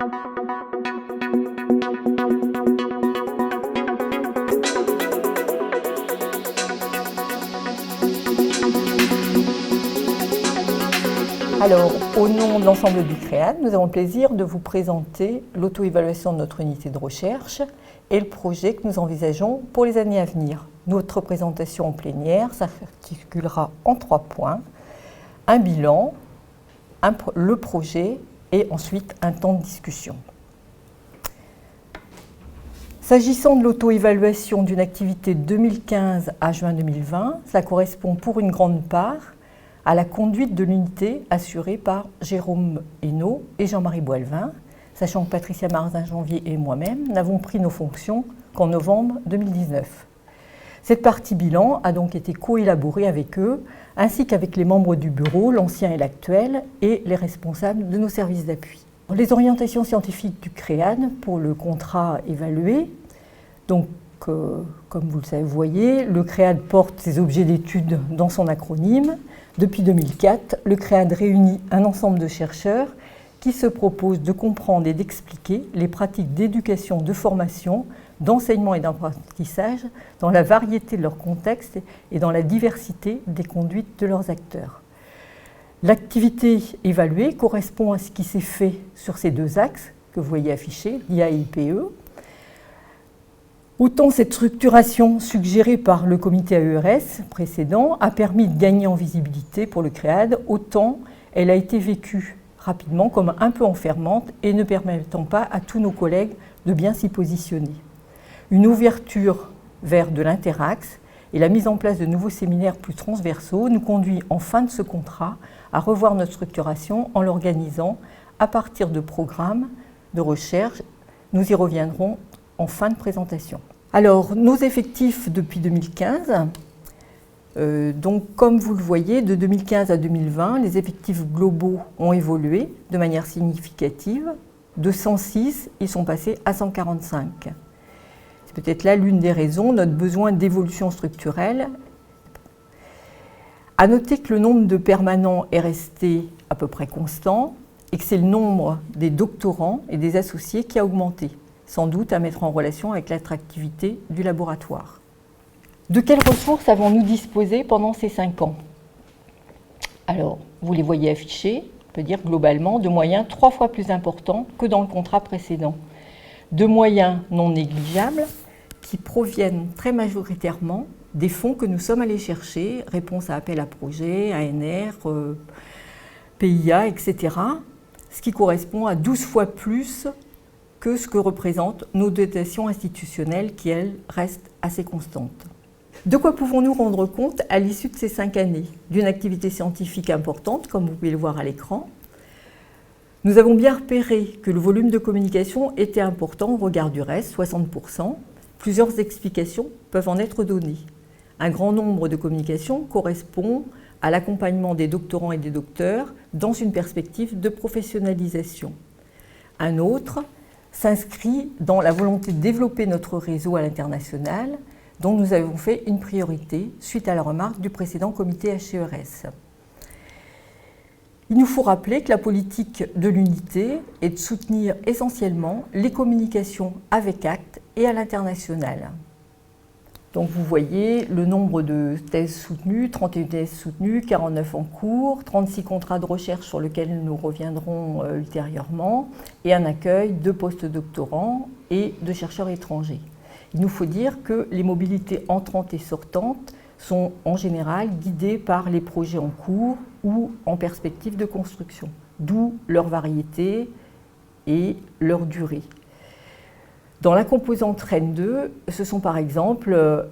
Alors, au nom de l'ensemble du CREAD, nous avons le plaisir de vous présenter l'auto-évaluation de notre unité de recherche et le projet que nous envisageons pour les années à venir. Notre présentation en plénière s'articulera en 3 points. Un bilan, le projet et ensuite un temps de discussion. S'agissant de l'auto-évaluation d'une activité de 2015 à juin 2020, ça correspond pour une grande part à la conduite de l'unité assurée par Jérôme Hainaut et Jean-Marie Boilvin, sachant que Patricia Marzin-Janvier et moi-même n'avons pris nos fonctions qu'en novembre 2019. Cette partie bilan a donc été co-élaborée avec eux, ainsi qu'avec les membres du bureau, l'ancien et l'actuel, et les responsables de nos services d'appui. Les orientations scientifiques du CREAD pour le contrat évalué, donc comme vous le voyez, le CREAD porte ses objets d'études dans son acronyme. Depuis 2004, le CREAD réunit un ensemble de chercheurs qui se proposent de comprendre et d'expliquer les pratiques d'éducation, de formation, d'enseignement et d'apprentissage dans la variété de leurs contextes et dans la diversité des conduites de leurs acteurs. L'activité évaluée correspond à ce qui s'est fait sur ces 2 axes que vous voyez affichés, l'IA et l'IPE. Autant cette structuration suggérée par le comité AERS précédent a permis de gagner en visibilité pour le CREAD, autant elle a été vécue rapidement comme un peu enfermante et ne permettant pas à tous nos collègues de bien s'y positionner. Une ouverture vers de l'interaxe et la mise en place de nouveaux séminaires plus transversaux nous conduit en fin de ce contrat à revoir notre structuration en l'organisant à partir de programmes de recherche. Nous y reviendrons en fin de présentation. Alors, nos effectifs depuis 2015, donc comme vous le voyez, de 2015 à 2020, les effectifs globaux ont évolué de manière significative. De 106, ils sont passés à 145. C'est peut-être là l'une des raisons, notre besoin d'évolution structurelle. À noter que le nombre de permanents est resté à peu près constant et que c'est le nombre des doctorants et des associés qui a augmenté, sans doute à mettre en relation avec l'attractivité du laboratoire. De quelles ressources avons-nous disposé pendant ces 5 ans? Alors, vous les voyez affichés, on peut dire globalement de moyens 3 fois plus importants que dans le contrat précédent. De moyens non négligeables qui proviennent très majoritairement des fonds que nous sommes allés chercher, réponse à appel à projet, ANR, PIA, etc., ce qui correspond à 12 fois plus que ce que représentent nos dotations institutionnelles qui, elles, restent assez constantes. De quoi pouvons-nous rendre compte à l'issue de ces 5 années? D'une activité scientifique importante, comme vous pouvez le voir à l'écran. Nous avons bien repéré que le volume de communication était important au regard du reste, 60%. Plusieurs explications peuvent en être données. Un grand nombre de communications correspond à l'accompagnement des doctorants et des docteurs dans une perspective de professionnalisation. Un autre s'inscrit dans la volonté de développer notre réseau à l'international, dont nous avons fait une priorité suite à la remarque du précédent comité HCERS. Il nous faut rappeler que la politique de l'unité est de soutenir essentiellement les communications avec actes et à l'international. Donc vous voyez le nombre de thèses soutenues, 31 thèses soutenues, 49 en cours, 36 contrats de recherche sur lesquels nous reviendrons ultérieurement, et un accueil de post-doctorants et de chercheurs étrangers. Il nous faut dire que les mobilités entrantes et sortantes sont en général guidées par les projets en cours ou en perspective de construction, d'où leur variété et leur durée. Dans la composante REN 2, ce sont par exemple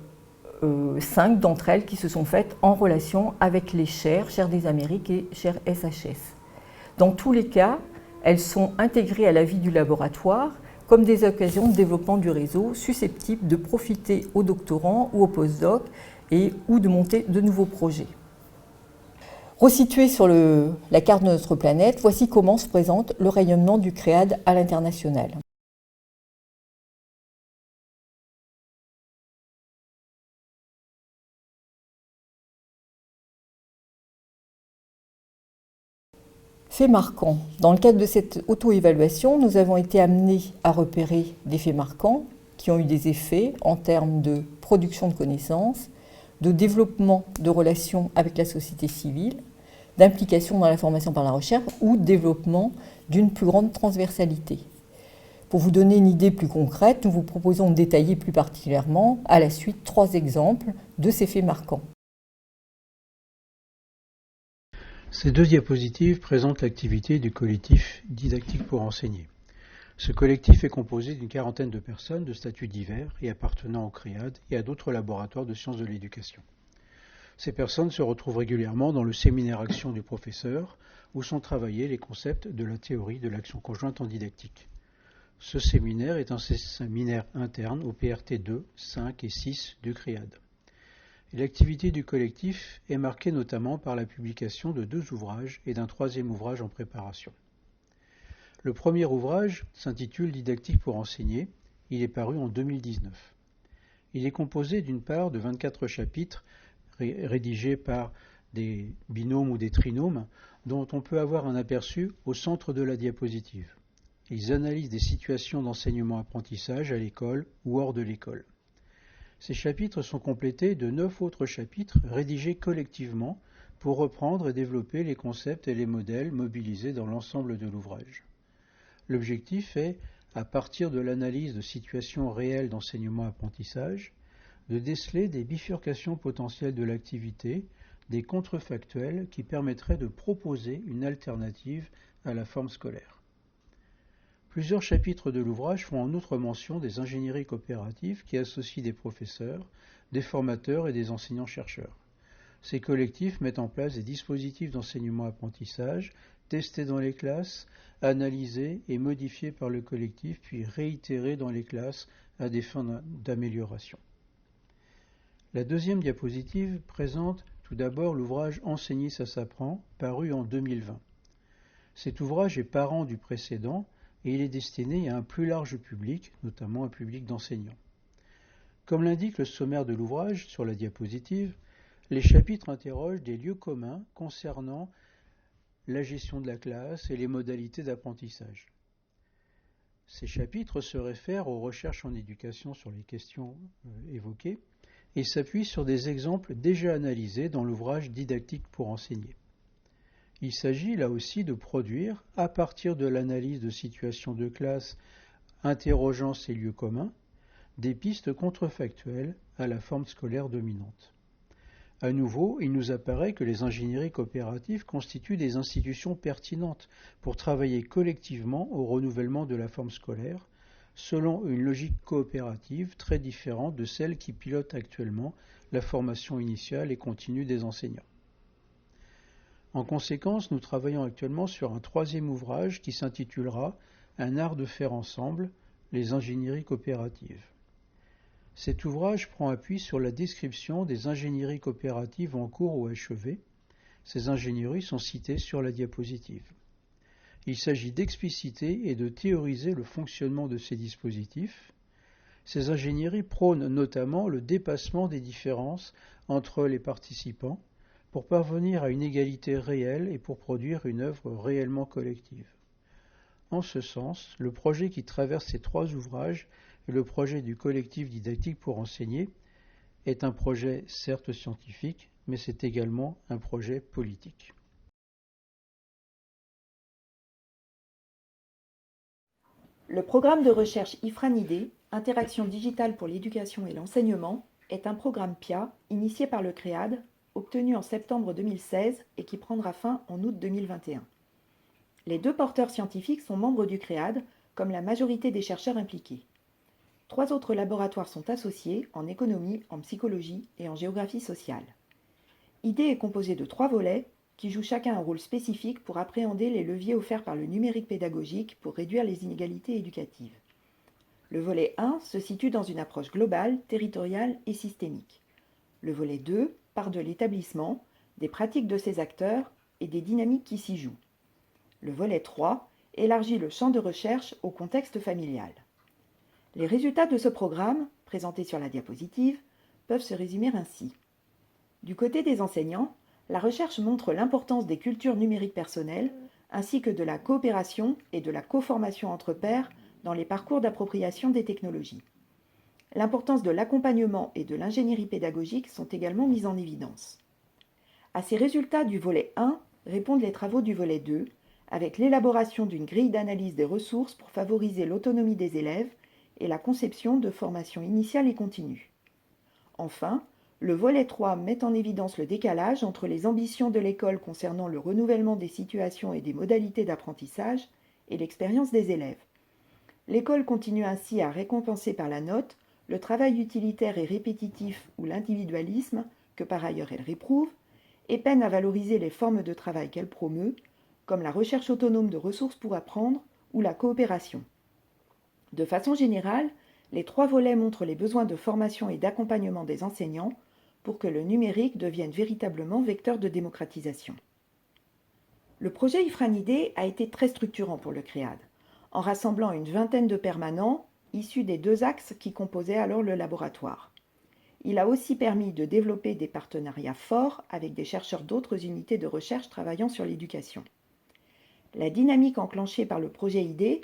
5 d'entre elles qui se sont faites en relation avec les chaires des Amériques et chaires SHS. Dans tous les cas, elles sont intégrées à la vie du laboratoire comme des occasions de développement du réseau susceptibles de profiter aux doctorants ou aux postdocs ou de monter de nouveaux projets. Resitué sur la carte de notre planète, voici comment se présente le rayonnement du CREAD à l'international. Faits marquants. Dans le cadre de cette auto-évaluation, nous avons été amenés à repérer des faits marquants qui ont eu des effets en termes de production de connaissances, de développement de relations avec la société civile, d'implication dans la formation par la recherche ou de développement d'une plus grande transversalité. Pour vous donner une idée plus concrète, nous vous proposons de détailler plus particulièrement à la suite 3 exemples de ces faits marquants. Ces 2 diapositives présentent l'activité du collectif Didactique pour enseigner. Ce collectif est composé d'une 40aine de personnes de statuts divers et appartenant au CREAD et à d'autres laboratoires de sciences de l'éducation. Ces personnes se retrouvent régulièrement dans le séminaire Action du professeur, où sont travaillés les concepts de la théorie de l'action conjointe en didactique. Ce séminaire est un séminaire interne au PRT 2, 5 et 6 du CREAD. L'activité du collectif est marquée notamment par la publication de 2 ouvrages et d'un 3e ouvrage en préparation. Le premier ouvrage s'intitule Didactique pour enseigner. Il est paru en 2019. Il est composé d'une part de 24 chapitres rédigés par des binômes ou des trinômes dont on peut avoir un aperçu au centre de la diapositive. Ils analysent des situations d'enseignement-apprentissage à l'école ou hors de l'école. Ces chapitres sont complétés de 9 autres chapitres rédigés collectivement pour reprendre et développer les concepts et les modèles mobilisés dans l'ensemble de l'ouvrage. L'objectif est, à partir de l'analyse de situations réelles d'enseignement-apprentissage, de déceler des bifurcations potentielles de l'activité, des contrefactuels qui permettraient de proposer une alternative à la forme scolaire. Plusieurs chapitres de l'ouvrage font en outre mention des ingénieries coopératives qui associent des professeurs, des formateurs et des enseignants-chercheurs. Ces collectifs mettent en place des dispositifs d'enseignement-apprentissage testés dans les classes, analysés et modifiés par le collectif, puis réitérés dans les classes à des fins d'amélioration. La 2e diapositive présente tout d'abord l'ouvrage Enseigner ça s'apprend, paru en 2020. Cet ouvrage est parent du précédent et il est destiné à un plus large public, notamment un public d'enseignants. Comme l'indique le sommaire de l'ouvrage sur la diapositive, les chapitres interrogent des lieux communs concernant la gestion de la classe et les modalités d'apprentissage. Ces chapitres se réfèrent aux recherches en éducation sur les questions évoquées et s'appuient sur des exemples déjà analysés dans l'ouvrage Didactique pour enseigner. Il s'agit là aussi de produire, à partir de l'analyse de situations de classe interrogeant ces lieux communs, des pistes contrefactuelles à la forme scolaire dominante. À nouveau, il nous apparaît que les ingénieries coopératives constituent des institutions pertinentes pour travailler collectivement au renouvellement de la forme scolaire, selon une logique coopérative très différente de celle qui pilote actuellement la formation initiale et continue des enseignants. En conséquence, nous travaillons actuellement sur un 3e ouvrage qui s'intitulera « Un art de faire ensemble, les ingénieries coopératives ». Cet ouvrage prend appui sur la description des ingénieries coopératives en cours ou achevées. Ces ingénieries sont citées sur la diapositive. Il s'agit d'expliciter et de théoriser le fonctionnement de ces dispositifs. Ces ingénieries prônent notamment le dépassement des différences entre les participants pour parvenir à une égalité réelle et pour produire une œuvre réellement collective. En ce sens, le projet qui traverse ces 3 ouvrages et le projet du collectif Didactique pour enseigner est un projet certes scientifique, mais c'est également un projet politique. Le programme de recherche IFRANIDE, Interaction digitale pour l'éducation et l'enseignement, est un programme PIA initié par le CREAD, obtenu en septembre 2016 et qui prendra fin en août 2021. Les 2 porteurs scientifiques sont membres du CREAD, comme la majorité des chercheurs impliqués. 3 autres laboratoires sont associés en économie, en psychologie et en géographie sociale. IDE est composé de 3 volets qui jouent chacun un rôle spécifique pour appréhender les leviers offerts par le numérique pédagogique pour réduire les inégalités éducatives. Le volet 1 se situe dans une approche globale, territoriale et systémique. Le volet 2 part de l'établissement, des pratiques de ses acteurs et des dynamiques qui s'y jouent. Le volet 3 élargit le champ de recherche au contexte familial. Les résultats de ce programme, présentés sur la diapositive, peuvent se résumer ainsi. Du côté des enseignants, la recherche montre l'importance des cultures numériques personnelles, ainsi que de la coopération et de la coformation entre pairs dans les parcours d'appropriation des technologies. L'importance de l'accompagnement et de l'ingénierie pédagogique sont également mises en évidence. À ces résultats du volet 1 répondent les travaux du volet 2, avec l'élaboration d'une grille d'analyse des ressources pour favoriser l'autonomie des élèves et la conception de formations initiales et continues. Enfin, le volet 3 met en évidence le décalage entre les ambitions de l'école concernant le renouvellement des situations et des modalités d'apprentissage et l'expérience des élèves. L'école continue ainsi à récompenser par la note le travail utilitaire et répétitif ou l'individualisme, que par ailleurs elle réprouve, et peine à valoriser les formes de travail qu'elle promeut, comme la recherche autonome de ressources pour apprendre ou la coopération. De façon générale, les 3 volets montrent les besoins de formation et d'accompagnement des enseignants pour que le numérique devienne véritablement vecteur de démocratisation. Le projet Ifranidé a été très structurant pour le CREAD, en rassemblant une vingtaine de permanents issus des 2 axes qui composaient alors le laboratoire. Il a aussi permis de développer des partenariats forts avec des chercheurs d'autres unités de recherche travaillant sur l'éducation. La dynamique enclenchée par le projet IDE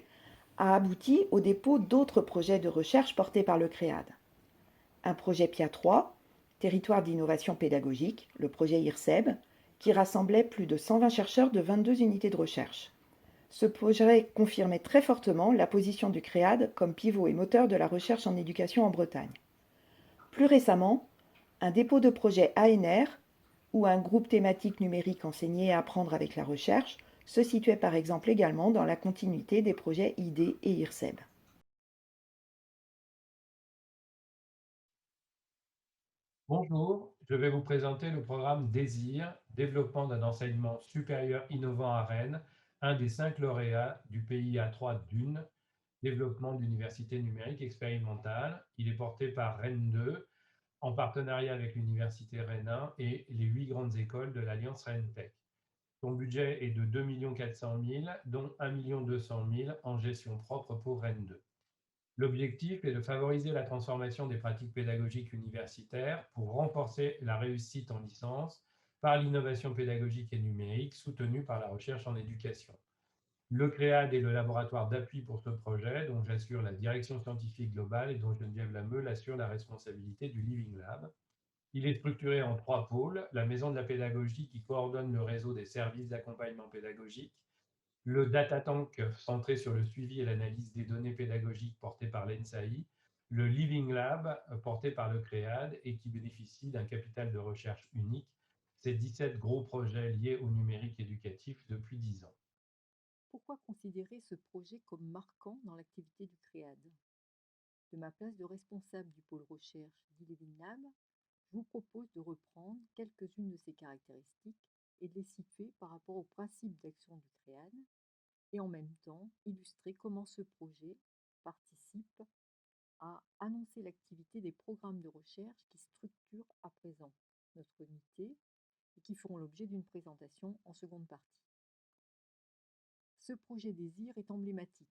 a abouti au dépôt d'autres projets de recherche portés par le CREAD. Un projet PIA 3, Territoire d'innovation pédagogique, le projet IRSEB, qui rassemblait plus de 120 chercheurs de 22 unités de recherche. Ce projet confirmait très fortement la position du CREAD comme pivot et moteur de la recherche en éducation en Bretagne. Plus récemment, un dépôt de projet ANR, ou un groupe thématique numérique enseigné et apprendre avec la recherche, se situait par exemple également dans la continuité des projets IDE et IRSEB. Bonjour, je vais vous présenter le programme DÉSIR, Développement d'un enseignement supérieur innovant à Rennes, un des 5 lauréats du PIA3 d'une, Développement d'universités numériques expérimentales. Il est porté par Rennes 2, en partenariat avec l'Université Rennes 1 et les 8 grandes écoles de l'Alliance Rennes Tech. Son budget est de 2 400 000, dont 1 200 000 en gestion propre pour Rennes 2. L'objectif est de favoriser la transformation des pratiques pédagogiques universitaires pour renforcer la réussite en licence par l'innovation pédagogique et numérique soutenue par la recherche en éducation. Le CREAD est le laboratoire d'appui pour ce projet, dont j'assure la direction scientifique globale et dont Geneviève Lameule assure la responsabilité du Living Lab. Il est structuré en 3 pôles: la maison de la pédagogie qui coordonne le réseau des services d'accompagnement pédagogique, le data tank centré sur le suivi et l'analyse des données pédagogiques porté par l'ENSAI, le Living Lab porté par le CREAD et qui bénéficie d'un capital de recherche unique, ces 17 gros projets liés au numérique éducatif depuis 10 ans. Pourquoi considérer ce projet comme marquant dans l'activité du CREAD? De ma place de responsable du pôle recherche d'E-Living Lab, je vous propose de reprendre quelques-unes de ces caractéristiques et de les situer par rapport aux principes d'action du CREAD et en même temps illustrer comment ce projet participe à annoncer l'activité des programmes de recherche qui structurent à présent notre unité et qui feront l'objet d'une présentation en seconde partie. Ce projet DÉSIR est emblématique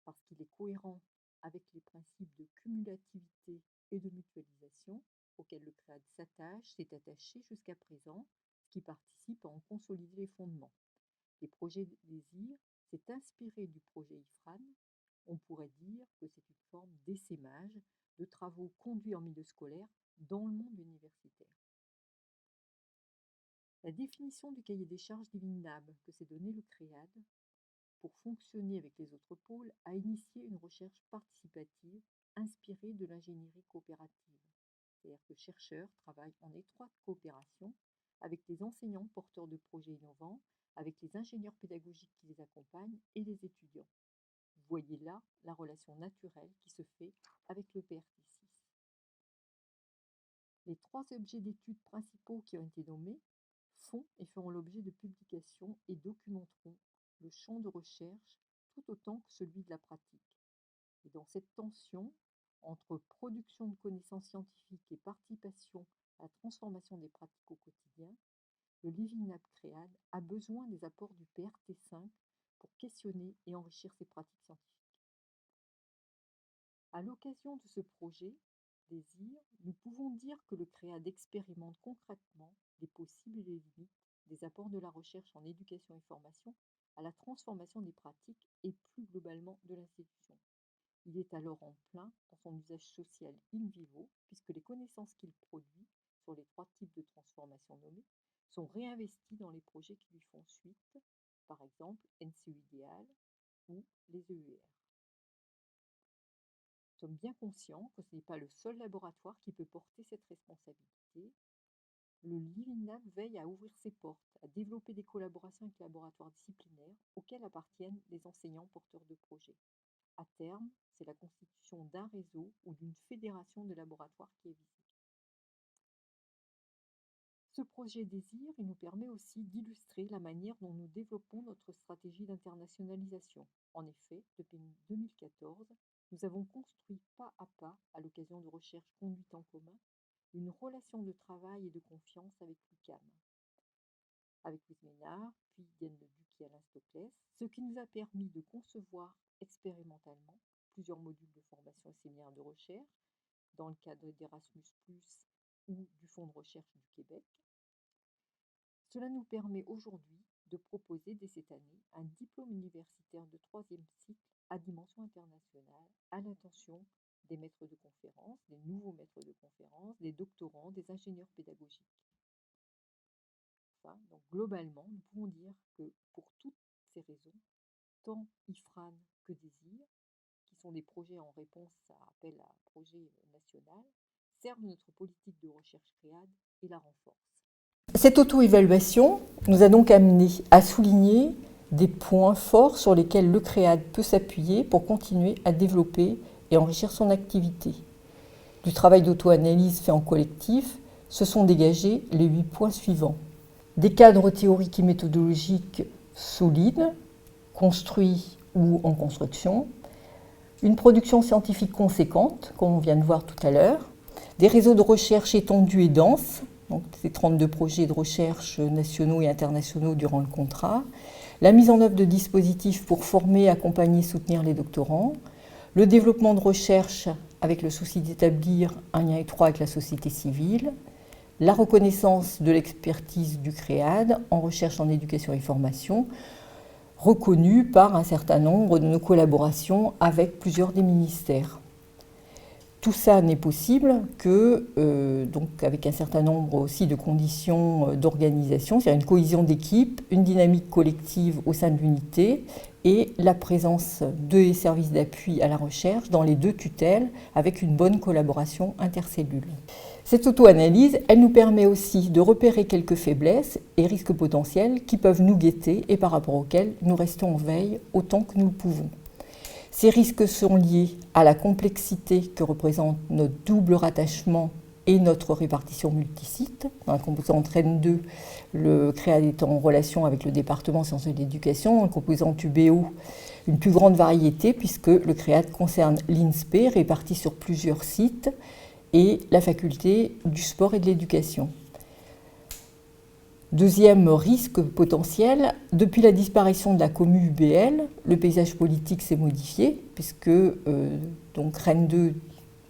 parce qu'il est cohérent avec les principes de cumulativité et de mutualisation auxquels le CREAD s'est attaché jusqu'à présent, ce qui participe à en consolider les fondements. Les projets DÉSIR s'est inspiré du projet IFRAN. On pourrait dire que c'est une forme d'essaimage de travaux conduits en milieu scolaire dans le monde universitaire. La définition du cahier des charges d'Ivinab que s'est donné le CREAD pour fonctionner avec les autres pôles, a initié une recherche participative inspirée de l'ingénierie coopérative. C'est-à-dire que chercheurs travaillent en étroite coopération avec les enseignants porteurs de projets innovants, avec les ingénieurs pédagogiques qui les accompagnent et les étudiants. Vous voyez là la relation naturelle qui se fait avec le PRT6. Les 3 objets d'études principaux qui ont été nommés font et feront l'objet de publications et documenteront le champ de recherche tout autant que celui de la pratique. Et dans cette tension entre production de connaissances scientifiques et participation à la transformation des pratiques au quotidien, le Living Lab CREAD a besoin des apports du PRT5 pour questionner et enrichir ses pratiques scientifiques. À l'occasion de ce projet DÉSIR, nous pouvons dire que le CREAD expérimente concrètement les possibles et les limites des apports de la recherche en éducation et formation à la transformation des pratiques et plus globalement de l'institution. Il est alors en plein dans son usage social in vivo, puisque les connaissances qu'il produit sur les 3 types de transformations nommées sont réinvesties dans les projets qui lui font suite, par exemple NCU Idéal ou les EUR. Nous sommes bien conscients que ce n'est pas le seul laboratoire qui peut porter cette responsabilité. Le LIVINAB veille à ouvrir ses portes, à développer des collaborations avec les laboratoires disciplinaires auxquels appartiennent les enseignants porteurs de projets. À terme, c'est la constitution d'un réseau ou d'une fédération de laboratoires qui est visée. Ce projet DÉSIR, il nous permet aussi d'illustrer la manière dont nous développons notre stratégie d'internationalisation. En effet, depuis 2014, nous avons construit pas à pas, à l'occasion de recherches conduites en commun, une relation de travail et de confiance avec l'UQAM, avec Louise Ménard, puis Diane Leduc et Alain Stoclès, ce qui nous a permis de concevoir expérimentalement plusieurs modules de formation et séminaires de recherche dans le cadre d'Erasmus+, ou du Fonds de recherche du Québec. Cela nous permet aujourd'hui de proposer dès cette année un diplôme universitaire de 3e cycle à dimension internationale à l'intention des maîtres de conférences, des nouveaux maîtres de conférences, des doctorants, des ingénieurs pédagogiques. Enfin, donc globalement, nous pouvons dire que pour toutes ces raisons, tant IFRAN que DÉSIR, qui sont des projets en réponse à appel à un projet national, servent notre politique de recherche CREAD et la renforcent. Cette auto-évaluation nous a donc amené à souligner des points forts sur lesquels le CREAD peut s'appuyer pour continuer à développer et enrichir son activité. Du travail d'auto-analyse fait en collectif, se sont dégagés les 8 points suivants. Des cadres théoriques et méthodologiques solides, construits ou en construction, une production scientifique conséquente, comme on vient de voir tout à l'heure, des réseaux de recherche étendus et denses, donc ces 32 projets de recherche nationaux et internationaux durant le contrat, la mise en œuvre de dispositifs pour former, accompagner, soutenir les doctorants, le développement de recherche avec le souci d'établir un lien étroit avec la société civile, la reconnaissance de l'expertise du CREAD en recherche en éducation et formation, reconnue par un certain nombre de nos collaborations avec plusieurs des ministères. Tout ça n'est possible que donc avec un certain nombre aussi de conditions d'organisation, c'est-à-dire une cohésion d'équipe, une dynamique collective au sein de l'unité et la présence de services d'appui à la recherche dans les 2 tutelles avec une bonne collaboration intercellule. Cette auto-analyse, elle nous permet aussi de repérer quelques faiblesses et risques potentiels qui peuvent nous guetter et par rapport auxquels nous restons en veille autant que nous le pouvons. Ces risques sont liés à la complexité que représente notre double rattachement et notre répartition multisite. Dans la composante REN 2, le CREAD est en relation avec le département sciences de l'éducation. Dans la composante UBO, une plus grande variété puisque le CREAD concerne l'INSPE réparti sur plusieurs sites et la faculté du sport et de l'éducation. Deuxième risque potentiel, depuis la disparition de la commu UBL, le paysage politique s'est modifié puisque donc Rennes 2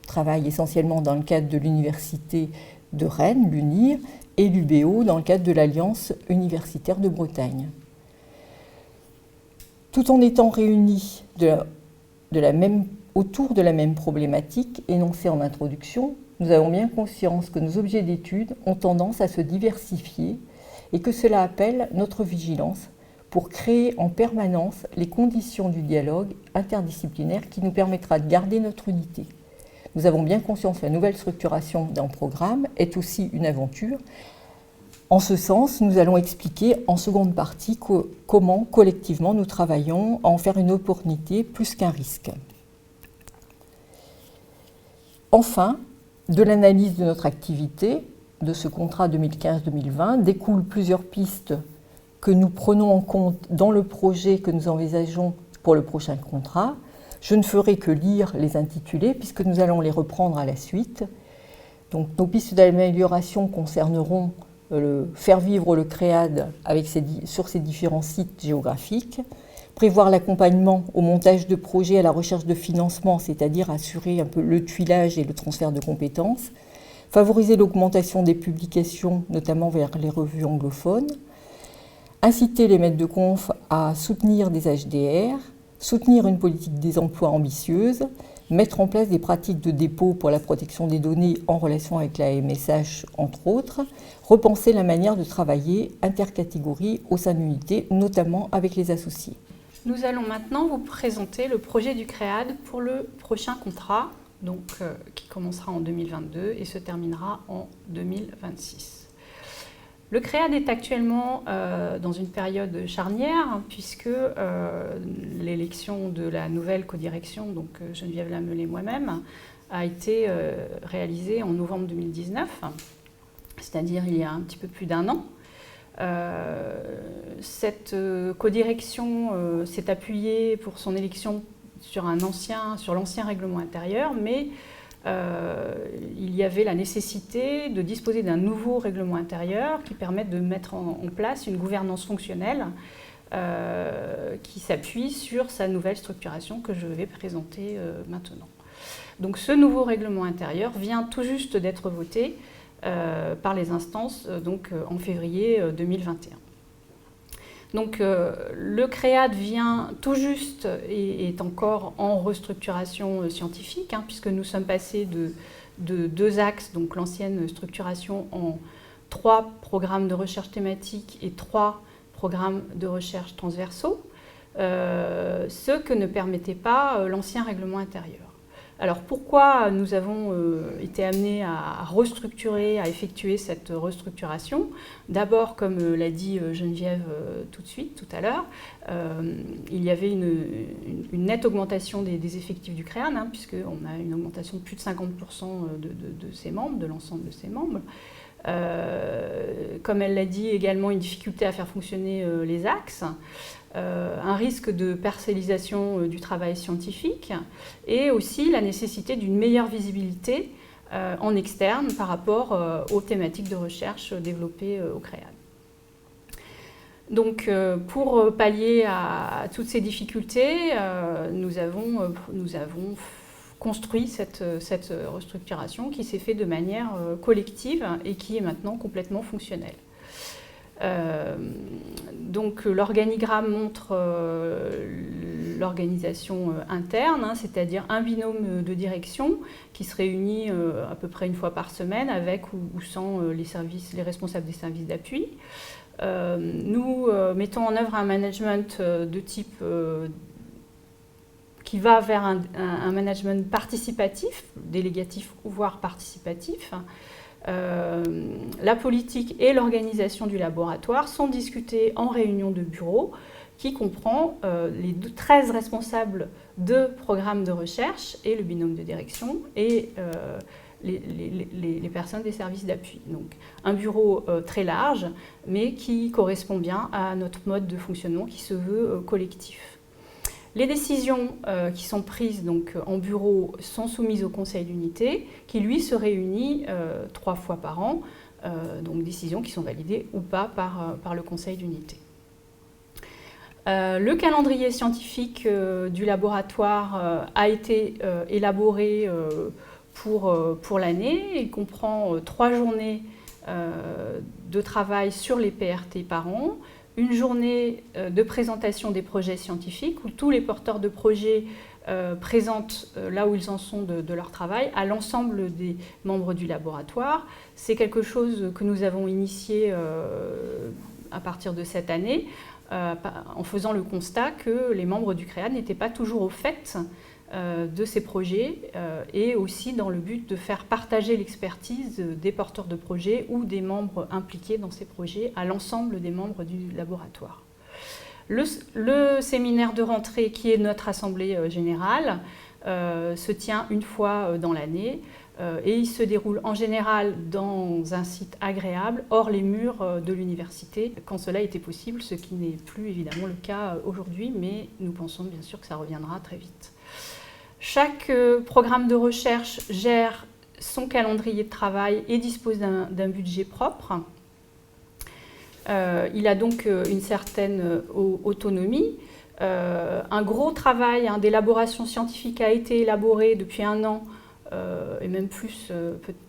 travaille essentiellement dans le cadre de l'université de Rennes, l'UNIR, et l'UBO dans le cadre de l'Alliance universitaire de Bretagne. Tout en étant réunis autour de la même problématique énoncée en introduction, nous avons bien conscience que nos objets d'étude ont tendance à se diversifier et que cela appelle notre vigilance pour créer en permanence les conditions du dialogue interdisciplinaire qui nous permettra de garder notre unité. Nous avons bien conscience que la nouvelle structuration d'un programme est aussi une aventure. En ce sens, nous allons expliquer en seconde partie comment collectivement nous travaillons à en faire une opportunité plus qu'un risque. Enfin, de l'analyse de notre activité, de ce contrat 2015-2020, découlent plusieurs pistes que nous prenons en compte dans le projet que nous envisageons pour le prochain contrat. Je ne ferai que lire les intitulés puisque nous allons les reprendre à la suite. Donc, nos pistes d'amélioration concerneront faire vivre le CREAD sur ces différents sites géographiques, prévoir l'accompagnement au montage de projets à la recherche de financement, c'est-à-dire assurer un peu le tuilage et le transfert de compétences, favoriser l'augmentation des publications, notamment vers les revues anglophones, inciter les maîtres de conf à soutenir des HDR, soutenir une politique des emplois ambitieuse, mettre en place des pratiques de dépôt pour la protection des données en relation avec la MSH, entre autres, repenser la manière de travailler intercatégorie au sein d'une unité, notamment avec les associés. Nous allons maintenant vous présenter le projet du CREAD pour le prochain contrat, qui commencera en 2022 et se terminera en 2026. Le CREAD est actuellement dans une période charnière puisque l'élection de la nouvelle codirection, donc Geneviève Lamel et moi-même, a été réalisée en novembre 2019, c'est-à-dire il y a un petit peu plus d'un an. Cette codirection s'est appuyée pour son élection sur l'ancien règlement intérieur, mais il y avait la nécessité de disposer d'un nouveau règlement intérieur qui permette de mettre en place une gouvernance fonctionnelle qui s'appuie sur sa nouvelle structuration que je vais présenter maintenant. Donc ce nouveau règlement intérieur vient tout juste d'être voté par les instances en février 2021. Donc le CREAD vient tout juste et est encore en restructuration scientifique, puisque nous sommes passés de 2 axes, donc l'ancienne structuration, en 3 programmes de recherche thématique et 3 programmes de recherche transversaux, ce que ne permettait pas l'ancien règlement intérieur. Alors pourquoi nous avons été amenés à restructurer, à effectuer cette restructuration? D'abord, comme l'a dit Geneviève tout à l'heure, il y avait une nette augmentation des effectifs du CREAD, puisqu'on a une augmentation de plus de 50% de ses membres, de l'ensemble de ses membres. Comme elle l'a dit, également une difficulté à faire fonctionner les axes. Un risque de parcellisation du travail scientifique et aussi la nécessité d'une meilleure visibilité en externe par rapport aux thématiques de recherche développées au CREAD. Donc pour pallier à toutes ces difficultés, nous avons construit cette restructuration qui s'est faite de manière collective et qui est maintenant complètement fonctionnelle. Donc l'organigramme montre l'organisation interne, c'est-à-dire un binôme de direction qui se réunit à peu près une fois par semaine avec ou sans les responsables des services d'appui. Nous mettons en œuvre un management de type qui va vers un management participatif, délégatif voire participatif. La politique et l'organisation du laboratoire sont discutées en réunion de bureau qui comprend les 13 responsables de programmes de recherche et le binôme de direction et les personnes des services d'appui. Donc un bureau très large mais qui correspond bien à notre mode de fonctionnement qui se veut collectif. Les décisions qui sont prises en bureau sont soumises au conseil d'unité qui, lui, se réunit 3 fois par an, donc décisions qui sont validées ou pas par le conseil d'unité. Le calendrier scientifique du laboratoire a été élaboré pour l'année. Il comprend 3 journées de travail sur les PRT par an, une journée de présentation des projets scientifiques où tous les porteurs de projets présentent là où ils en sont de leur travail à l'ensemble des membres du laboratoire. C'est quelque chose que nous avons initié à partir de cette année en faisant le constat que les membres du CREAD n'étaient pas toujours au fait de ces projets et aussi dans le but de faire partager l'expertise des porteurs de projets ou des membres impliqués dans ces projets à l'ensemble des membres du laboratoire. Le séminaire de rentrée, qui est notre assemblée générale, se tient une fois dans l'année et il se déroule en général dans un site agréable, hors les murs de l'université, quand cela était possible, ce qui n'est plus évidemment le cas aujourd'hui, mais nous pensons bien sûr que ça reviendra très vite. Chaque programme de recherche gère son calendrier de travail et dispose d'un budget propre. Il a donc une certaine autonomie. Un gros travail d'élaboration scientifique a été élaboré depuis 1 an, et même plus,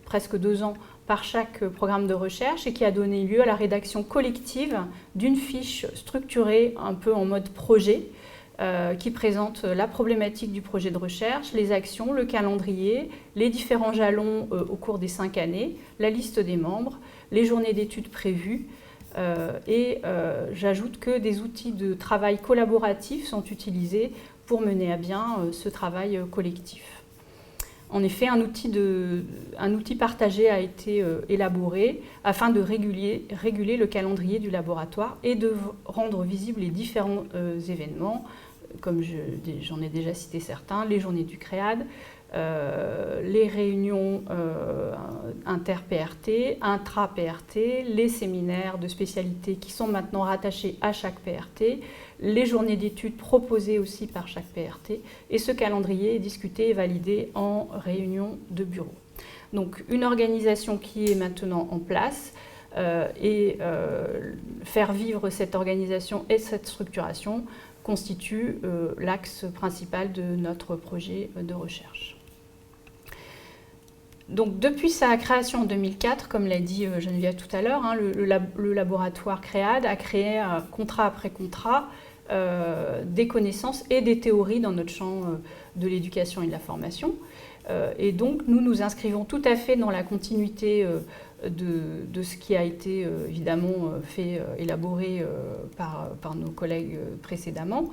presque 2 ans, par chaque programme de recherche et qui a donné lieu à la rédaction collective d'une fiche structurée un peu en mode projet qui présente la problématique du projet de recherche, les actions, le calendrier, les différents jalons au cours des 5 années, la liste des membres, les journées d'études prévues et j'ajoute que des outils de travail collaboratif sont utilisés pour mener à bien ce travail collectif. En effet, un outil partagé a été élaboré afin de réguler le calendrier du laboratoire et de rendre visibles les différents événements, comme j'en ai déjà cité certains, les journées du CREAD, les réunions inter-PRT, intra-PRT, les séminaires de spécialité qui sont maintenant rattachés à chaque PRT, les journées d'études proposées aussi par chaque PRT, et ce calendrier est discuté et validé en réunion de bureau. Donc une organisation qui est maintenant en place et faire vivre cette organisation et cette structuration constitue l'axe principal de notre projet de recherche. Donc, depuis sa création en 2004, comme l'a dit Geneviève tout à l'heure, le laboratoire CREAD a créé contrat après contrat des connaissances et des théories dans notre champ de l'éducation et de la formation. Et donc, nous nous inscrivons tout à fait dans la continuité de ce qui a été évidemment élaboré par nos collègues précédemment.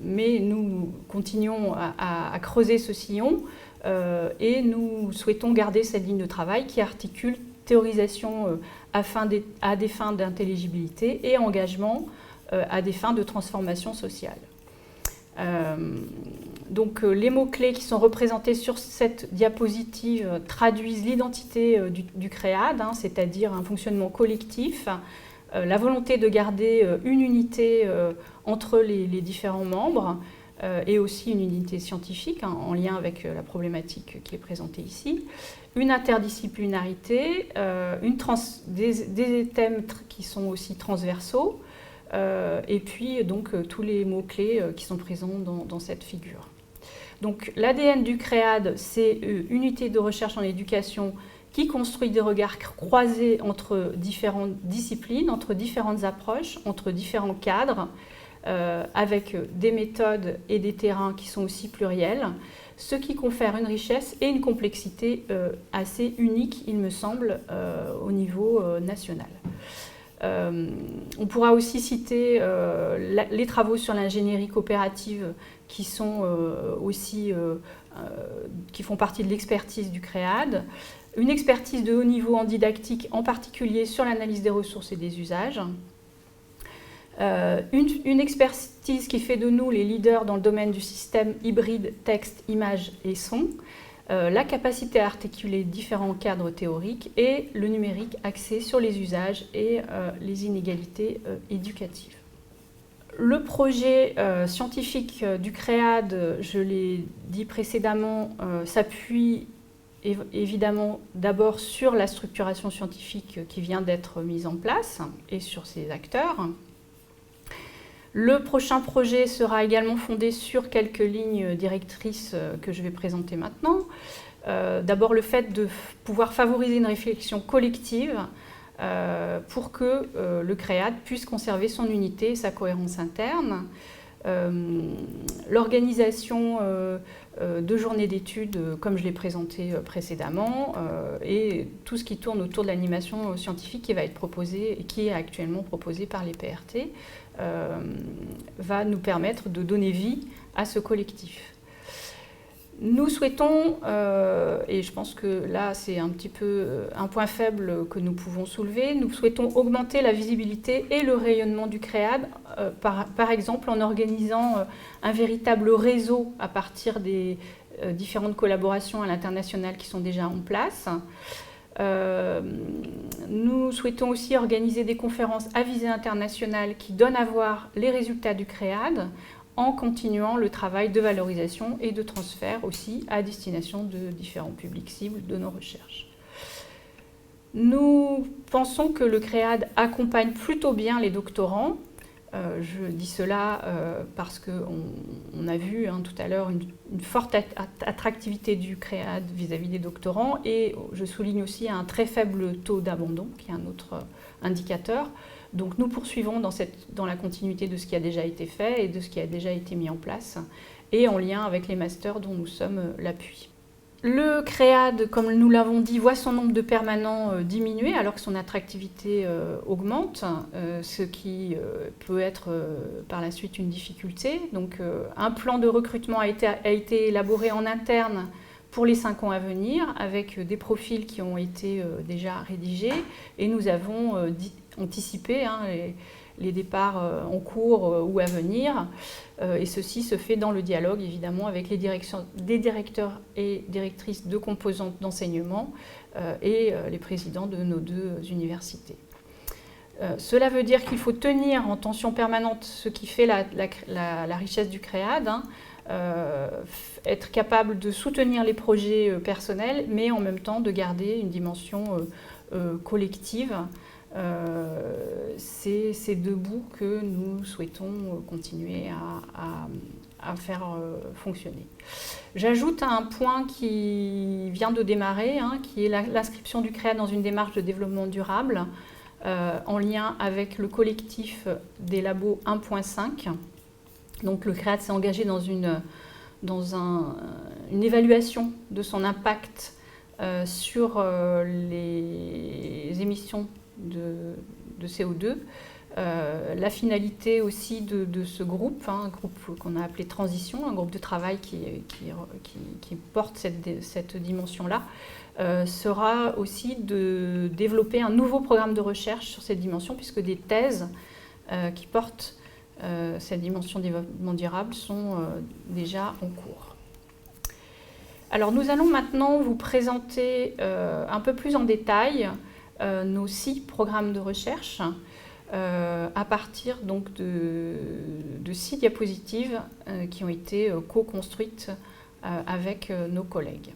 Mais nous continuons à creuser ce sillon et nous souhaitons garder cette ligne de travail qui articule théorisation à des fins d'intelligibilité et engagement à des fins de transformation sociale. Donc les mots-clés qui sont représentés sur cette diapositive traduisent l'identité du CREAD, c'est-à-dire un fonctionnement collectif, la volonté de garder une unité entre les différents membres et aussi une unité scientifique en lien avec la problématique qui est présentée ici, une interdisciplinarité, des thèmes qui sont aussi transversaux, et puis donc tous les mots-clés qui sont présents dans cette figure. Donc l'ADN du CREAD, c'est unité de recherche en éducation qui construit des regards croisés entre différentes disciplines, entre différentes approches, entre différents cadres, avec des méthodes et des terrains qui sont aussi pluriels, ce qui confère une richesse et une complexité assez unique, il me semble, au niveau national. On pourra aussi citer les travaux sur l'ingénierie coopérative qui sont qui font partie de l'expertise du CREAD, une expertise de haut niveau en didactique, en particulier sur l'analyse des ressources et des usages, une expertise qui fait de nous les leaders dans le domaine du système hybride texte, image et son, la capacité à articuler différents cadres théoriques et le numérique axé sur les usages et les inégalités éducatives. Le projet scientifique du CREAD, je l'ai dit précédemment, s'appuie évidemment d'abord sur la structuration scientifique qui vient d'être mise en place et sur ses acteurs. Le prochain projet sera également fondé sur quelques lignes directrices que je vais présenter maintenant. D'abord, le fait de pouvoir favoriser une réflexion collective pour que le CREAD puisse conserver son unité et sa cohérence interne. L'organisation de journées d'études, comme je l'ai présenté précédemment, et tout ce qui tourne autour de l'animation scientifique qui va être proposée et qui est actuellement proposée par les PRT, va nous permettre de donner vie à ce collectif. Nous souhaitons, et je pense que là c'est un petit peu un point faible que nous pouvons soulever, nous souhaitons augmenter la visibilité et le rayonnement du CREAD, par exemple en organisant un véritable réseau à partir des différentes collaborations à l'international qui sont déjà en place. Nous souhaitons aussi organiser des conférences à visée internationale qui donnent à voir les résultats du CREAD, en continuant le travail de valorisation et de transfert aussi à destination de différents publics cibles de nos recherches. Nous pensons que le CREAD accompagne plutôt bien les doctorants Je dis cela parce qu'on a vu tout à l'heure une forte attractivité du CREAD vis-à-vis des doctorants, et je souligne aussi un très faible taux d'abandon, qui est un autre indicateur. Donc nous poursuivons dans la continuité de ce qui a déjà été fait et de ce qui a déjà été mis en place, et en lien avec les masters dont nous sommes l'appui. Le CREAD, comme nous l'avons dit, voit son nombre de permanents diminuer alors que son attractivité augmente, ce qui peut être par la suite une difficulté. Donc un plan de recrutement a été élaboré en interne pour les 5 ans à venir, avec des profils qui ont été déjà rédigés, et nous avons anticipé les départs en cours ou à venir, et ceci se fait dans le dialogue évidemment avec des directeurs et directrices de composantes d'enseignement et les présidents de nos 2 universités. Cela veut dire qu'il faut tenir en tension permanente ce qui fait la richesse du CREAD, être capable de soutenir les projets personnels, mais en même temps de garder une dimension collective. C'est ces 2 bouts que nous souhaitons continuer à faire fonctionner. J'ajoute un point qui vient de démarrer, qui est l'inscription du CREAD dans une démarche de développement durable, en lien avec le collectif des labos 1.5. Donc le CREAD s'est engagé dans une évaluation de son impact sur les émissions de CO2. La finalité aussi de ce groupe, un groupe qu'on a appelé Transition, un groupe de travail qui porte cette dimension-là, sera aussi de développer un nouveau programme de recherche sur cette dimension, puisque des thèses qui portent cette dimension développement durable sont déjà en cours. Alors nous allons maintenant vous présenter un peu plus en détail nos 6 programmes de recherche à partir donc de 6 diapositives qui ont été co-construites avec nos collègues.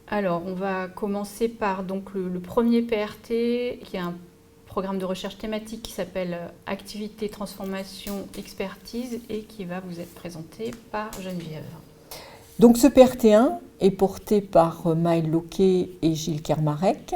Alors on va commencer par donc le premier PRT, qui est un programme de recherche thématique qui s'appelle Activité, Transformation, Expertise, et qui va vous être présenté par Geneviève. Donc ce PRT1 est porté par Maëlle Loquet et Gilles Kermarek.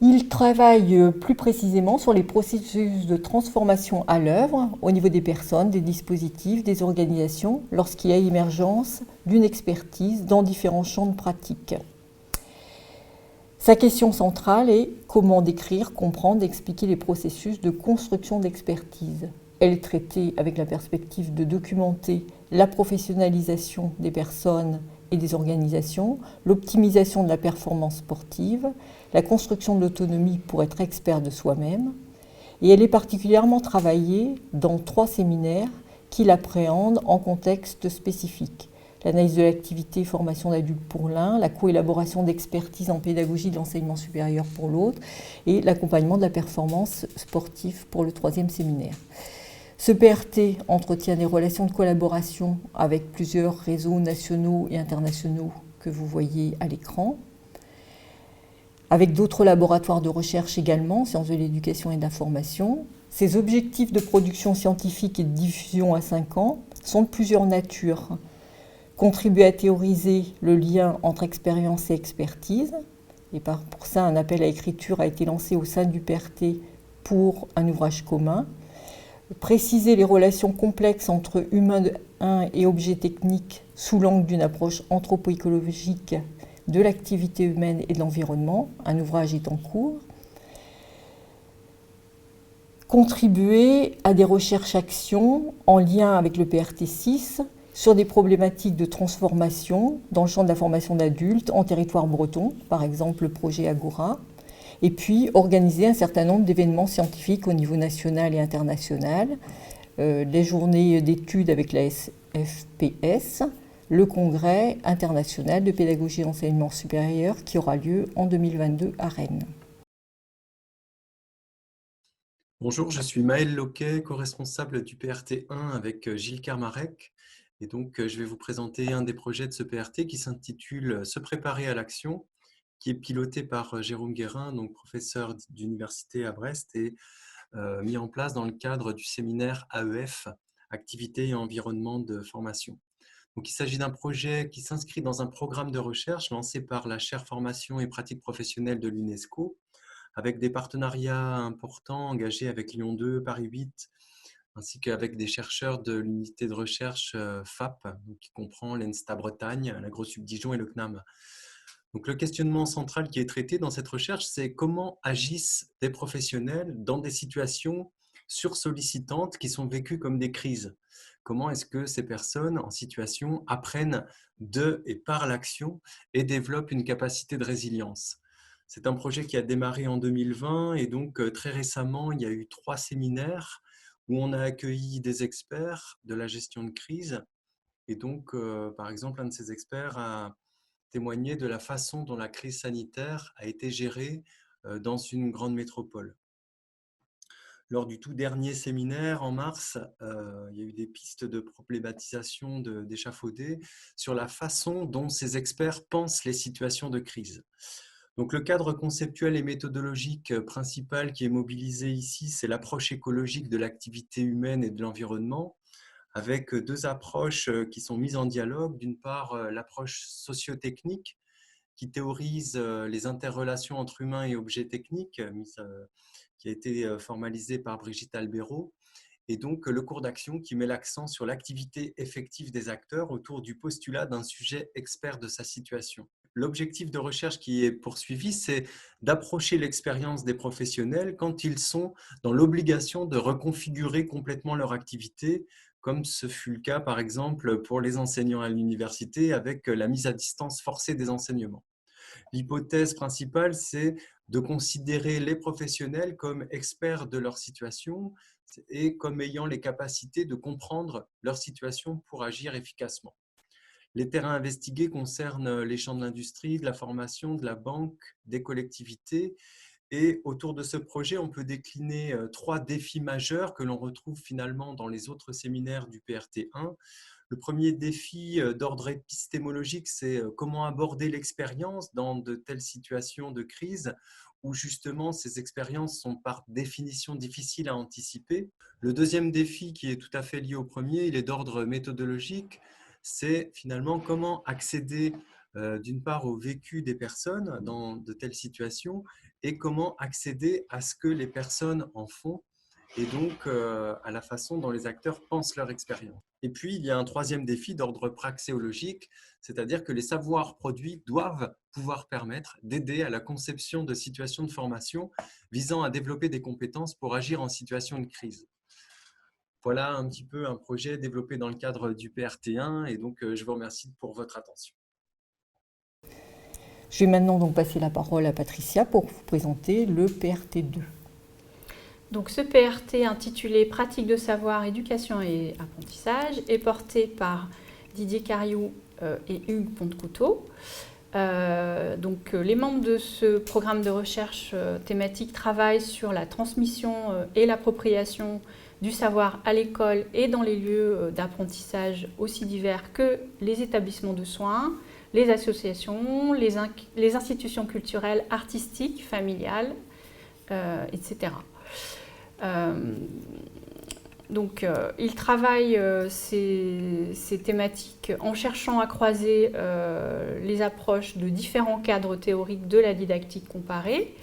Il travaille plus précisément sur les processus de transformation à l'œuvre au niveau des personnes, des dispositifs, des organisations, lorsqu'il y a émergence d'une expertise dans différents champs de pratique. Sa question centrale est comment décrire, comprendre, expliquer les processus de construction d'expertise. Elle est traitée avec la perspective de documenter la professionnalisation des personnes et des organisations, l'optimisation de la performance sportive, la construction de l'autonomie pour être expert de soi-même. Et elle est particulièrement travaillée dans 3 séminaires qui l'appréhendent en contexte spécifique. L'analyse de l'activité, formation d'adultes pour l'un, la coélaboration d'expertise en pédagogie de l'enseignement supérieur pour l'autre, et l'accompagnement de la performance sportive pour le 3e séminaire. Ce PRT entretient des relations de collaboration avec plusieurs réseaux nationaux et internationaux que vous voyez à l'écran, avec d'autres laboratoires de recherche également, sciences de l'éducation et de la formation. Ces objectifs de production scientifique et de diffusion à 5 ans sont de plusieurs natures. Contribuer à théoriser le lien entre expérience et expertise, et pour ça un appel à écriture a été lancé au sein du PRT pour un ouvrage commun. Préciser les relations complexes entre humain et objet technique sous l'angle d'une approche anthropo-écologique de l'activité humaine et de l'environnement, un ouvrage est en cours. Contribuer à des recherches-actions en lien avec le PRT 6 sur des problématiques de transformation dans le champ de la formation d'adultes en territoire breton, par exemple le projet Agora, et puis organiser un certain nombre d'événements scientifiques au niveau national et international, les journées d'études avec la SFPS, le congrès international de pédagogie et enseignement supérieur qui aura lieu en 2022 à Rennes. Bonjour, je suis Maëlle Loquet, co-responsable du PRT 1 avec Gilles Kermarek. Et donc, je vais vous présenter un des projets de ce PRT qui s'intitule « Se préparer à l'action », qui est piloté par Jérôme Guérin, donc professeur d'université à Brest et mis en place dans le cadre du séminaire AEF, Activité et environnement de formation. Donc, il s'agit d'un projet qui s'inscrit dans un programme de recherche lancé par la chaire formation et pratiques professionnelles de l'UNESCO, avec des partenariats importants engagés avec Lyon 2, Paris 8, ainsi qu'avec des chercheurs de l'unité de recherche FAP, qui comprend l'ENSTA Bretagne, l'AgroSup Dijon et le CNAM. Donc, le questionnement central qui est traité dans cette recherche, c'est comment agissent des professionnels dans des situations sursollicitantes qui sont vécues comme des crises. Comment est-ce que ces personnes en situation apprennent de et par l'action et développent une capacité de résilience. C'est un projet qui a démarré en 2020 et donc très récemment, il y a eu 3 séminaires où on a accueilli des experts de la gestion de crise. Et donc, par exemple, un de ces experts a témoigné de la façon dont la crise sanitaire a été gérée dans une grande métropole. Lors du tout dernier séminaire, en mars, il y a eu des pistes de problématisation d'échafaudés sur la façon dont ces experts pensent les situations de crise. Donc, le cadre conceptuel et méthodologique principal qui est mobilisé ici, c'est l'approche écologique de l'activité humaine et de l'environnement, avec 2 approches qui sont mises en dialogue. D'une part, l'approche socio-technique qui théorise les interrelations entre humains et objets techniques, qui a été formalisée par Brigitte Albero, et donc le cours d'action qui met l'accent sur l'activité effective des acteurs autour du postulat d'un sujet expert de sa situation. L'objectif de recherche qui est poursuivi, c'est d'approcher l'expérience des professionnels quand ils sont dans l'obligation de reconfigurer complètement leur activité, comme ce fut le cas par exemple pour les enseignants à l'université avec la mise à distance forcée des enseignements. L'hypothèse principale, c'est de considérer les professionnels comme experts de leur situation et comme ayant les capacités de comprendre leur situation pour agir efficacement. Les terrains investigués concernent les champs de l'industrie, de la formation, de la banque, des collectivités. Et autour de ce projet, on peut décliner 3 défis majeurs que l'on retrouve finalement dans les autres séminaires du PRT1. Le premier défi d'ordre épistémologique, c'est comment aborder l'expérience dans de telles situations de crise où justement ces expériences sont par définition difficiles à anticiper. Le deuxième défi, qui est tout à fait lié au premier, il est d'ordre méthodologique. C'est finalement comment accéder d'une part au vécu des personnes dans de telles situations et comment accéder à ce que les personnes en font et donc à la façon dont les acteurs pensent leur expérience. Et puis, il y a un troisième défi d'ordre praxéologique, c'est-à-dire que les savoirs produits doivent pouvoir permettre d'aider à la conception de situations de formation visant à développer des compétences pour agir en situation de crise. Voilà un petit peu un projet développé dans le cadre du PRT1 et donc je vous remercie pour votre attention. Je vais maintenant donc passer la parole à Patricia pour vous présenter le PRT2. Donc ce PRT intitulé Pratique de savoir, éducation et apprentissage est porté par Didier Cariou et Hugues Pontecouteau. Les membres de ce programme de recherche thématique travaillent sur la transmission et l'appropriation du savoir à l'école et dans les lieux d'apprentissage aussi divers que les établissements de soins, les associations, les institutions culturelles, artistiques, familiales, etc. Ils travaillent ces thématiques en cherchant à croiser les approches de différents cadres théoriques de la didactique comparée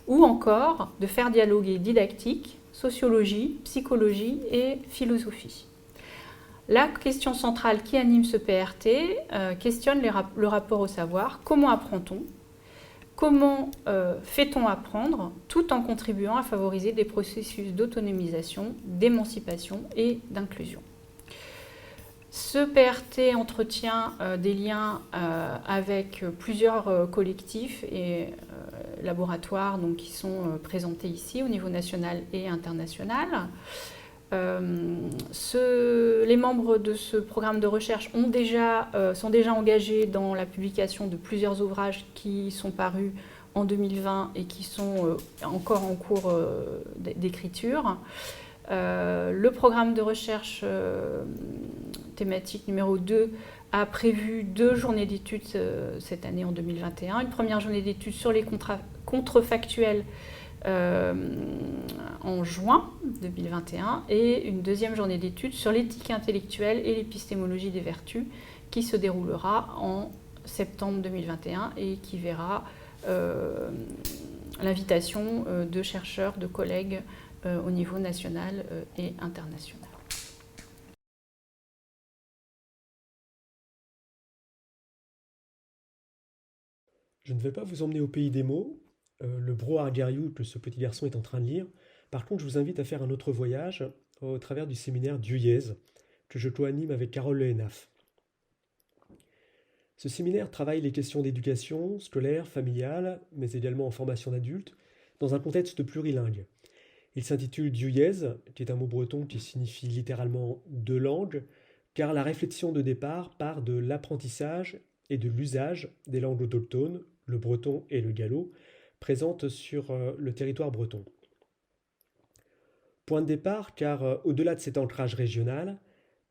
ou encore de faire dialoguer didactique, sociologie, psychologie et philosophie. La question centrale qui anime ce PRT questionne le rapport au savoir. Comment apprend-on ? Comment fait-on apprendre tout en contribuant à favoriser des processus d'autonomisation, d'émancipation et d'inclusion ? Ce PRT entretient des liens avec plusieurs collectifs et laboratoires qui sont présentés ici au niveau national et international. Les membres de ce programme de recherche sont déjà engagés dans la publication de plusieurs ouvrages qui sont parus en 2020 et qui sont encore en cours d'écriture. Le programme de recherche thématique numéro 2 a prévu 2 journées d'études cette année en 2021. Une première journée d'études sur les contrefactuels en juin 2021 et une deuxième journée d'études sur l'éthique intellectuelle et l'épistémologie des vertus qui se déroulera en septembre 2021 et qui verra l'invitation de chercheurs, de collègues au niveau national et international. Je ne vais pas vous emmener au pays des mots, le Bro Argariou que ce petit garçon est en train de lire. Par contre, je vous invite à faire un autre voyage au travers du séminaire Diuyèse que je co-anime avec Carole Lehenaf. Ce séminaire travaille les questions d'éducation scolaire, familiale, mais également en formation d'adultes, dans un contexte plurilingue. Il s'intitule Diuyèse, qui est un mot breton qui signifie littéralement deux langues, car la réflexion de départ part de l'apprentissage et de l'usage des langues autochtones, le breton et le gallo, présentes sur le territoire breton. Point de départ, car au-delà de cet ancrage régional,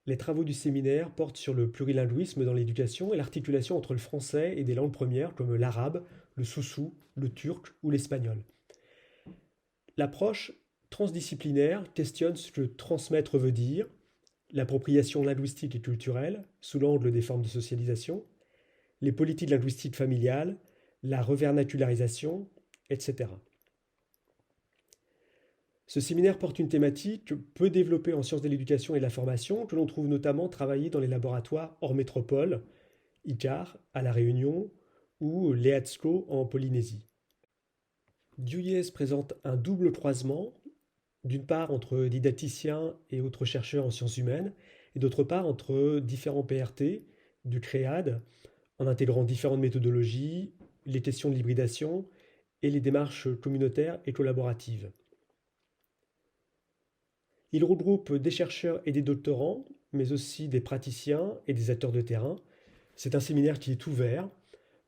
les travaux du séminaire portent sur le plurilinguisme dans l'éducation et l'articulation entre le français et des langues premières comme l'arabe, le soussou, le turc ou l'espagnol. L'approche transdisciplinaire questionne ce que transmettre veut dire, l'appropriation linguistique et culturelle sous l'angle des formes de socialisation, les politiques linguistiques familiales, la revernacularisation, etc. Ce séminaire porte une thématique peu développée en sciences de l'éducation et de la formation, que l'on trouve notamment travaillée dans les laboratoires hors métropole, ICAR à La Réunion ou l'EATSCO en Polynésie. Diuyèse présente un double croisement, d'une part entre didacticiens et autres chercheurs en sciences humaines, et d'autre part entre différents PRT, du CREAD, en intégrant différentes méthodologies, les questions de l'hybridation et les démarches communautaires et collaboratives. Il regroupe des chercheurs et des doctorants, mais aussi des praticiens et des acteurs de terrain. C'est un séminaire qui est ouvert.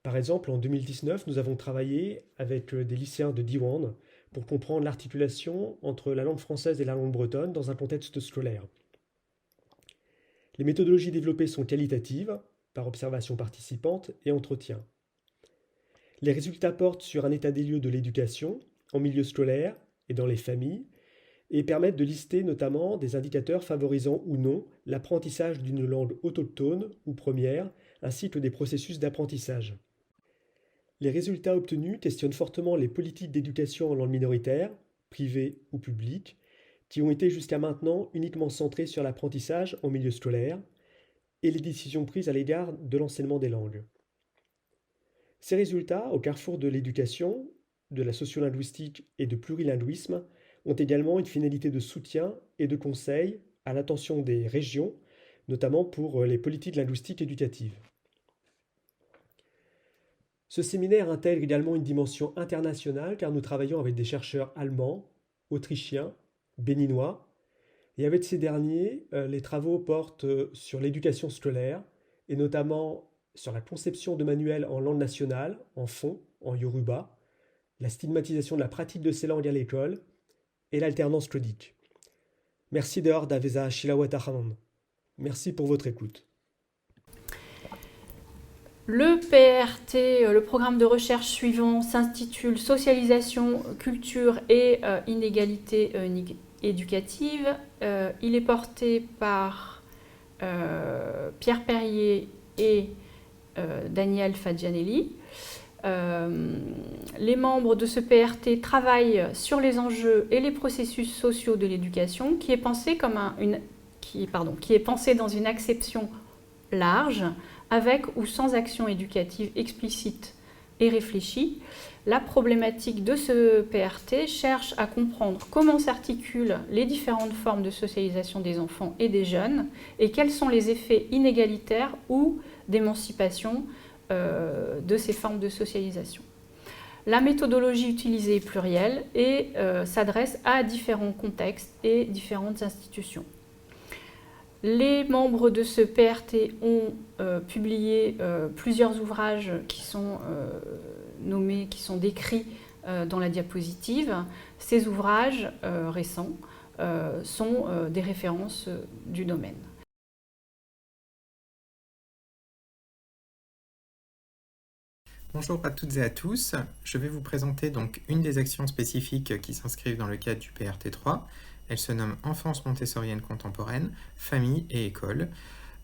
Par exemple, en 2019, nous avons travaillé avec des lycéens de Diwan pour comprendre l'articulation entre la langue française et la langue bretonne dans un contexte scolaire. Les méthodologies développées sont qualitatives, par observation participante et entretien. Les résultats portent sur un état des lieux de l'éducation, en milieu scolaire et dans les familles, et permettent de lister notamment des indicateurs favorisant ou non l'apprentissage d'une langue autochtone ou première, ainsi que des processus d'apprentissage. Les résultats obtenus questionnent fortement les politiques d'éducation en langue minoritaire, privées ou publiques, qui ont été jusqu'à maintenant uniquement centrées sur l'apprentissage en milieu scolaire, et les décisions prises à l'égard de l'enseignement des langues. Ces résultats, au carrefour de l'éducation, de la sociolinguistique et de plurilinguisme, ont également une finalité de soutien et de conseil à l'attention des régions, notamment pour les politiques linguistiques éducatives. Ce séminaire intègre également une dimension internationale car nous travaillons avec des chercheurs allemands, autrichiens, béninois, et avec ces derniers, les travaux portent sur l'éducation scolaire et notamment sur la conception de manuels en langue nationale, en fon, en yoruba, la stigmatisation de la pratique de ces langues à l'école et l'alternance codique. Merci dehors d'Aveza Shilawatahaman. Merci pour votre écoute. Le PRT, le programme de recherche suivant, s'intitule Socialisation, culture et inégalité éducative. Il est porté par Pierre Perrier et Daniel Faggianelli. Les membres de ce PRT travaillent sur les enjeux et les processus sociaux de l'éducation, qui est pensé dans une acception large, avec ou sans action éducative explicite et réfléchie. La problématique de ce PRT cherche à comprendre comment s'articulent les différentes formes de socialisation des enfants et des jeunes et quels sont les effets inégalitaires ou d'émancipation de ces formes de socialisation. La méthodologie utilisée est plurielle et s'adresse à différents contextes et différentes institutions. Les membres de ce PRT ont publié plusieurs ouvrages qui sont nommés, qui sont décrits dans la diapositive. Ces ouvrages récents sont des références du domaine. Bonjour à toutes et à tous. Je vais vous présenter donc une des actions spécifiques qui s'inscrivent dans le cadre du PRT3. Elle se nomme Enfance montessorienne contemporaine, famille et école.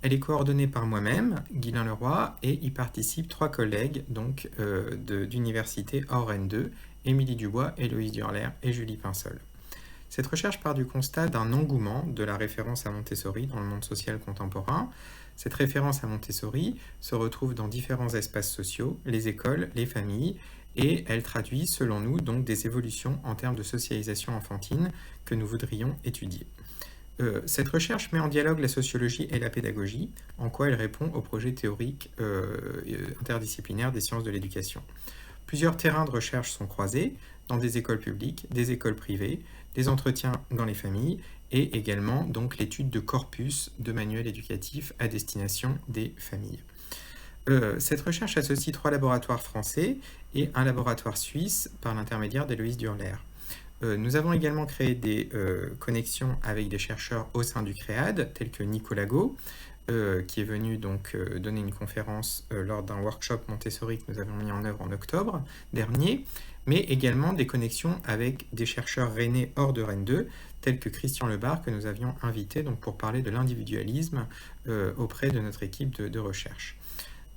Elle est coordonnée par moi-même, Guylain Leroy, et y participent 3 collègues donc d'université hors Rennes 2, Émilie Dubois, Héloïse Durler et Julie Pinsol. Cette recherche part du constat d'un engouement de la référence à Montessori dans le monde social contemporain. Cette référence à Montessori se retrouve dans différents espaces sociaux, les écoles, les familles, et elle traduit, selon nous, donc des évolutions en termes de socialisation enfantine que nous voudrions étudier. Cette recherche met en dialogue la sociologie et la pédagogie, en quoi elle répond au projet théorique interdisciplinaire des sciences de l'éducation. Plusieurs terrains de recherche sont croisés dans des écoles publiques, des écoles privées, des entretiens dans les familles et également donc l'étude de corpus de manuels éducatifs à destination des familles. Cette recherche associe 3 laboratoires français et un laboratoire suisse par l'intermédiaire d'Héloïse Durler. Nous avons également créé des connexions avec des chercheurs au sein du CREAD, tels que Nicolas Gau, qui est venu donc donner une conférence lors d'un workshop Montessori que nous avons mis en œuvre en octobre dernier, mais également des connexions avec des chercheurs rennais hors de Rennes 2, tels que Christian Lebar, que nous avions invité donc, pour parler de l'individualisme auprès de notre équipe de recherche.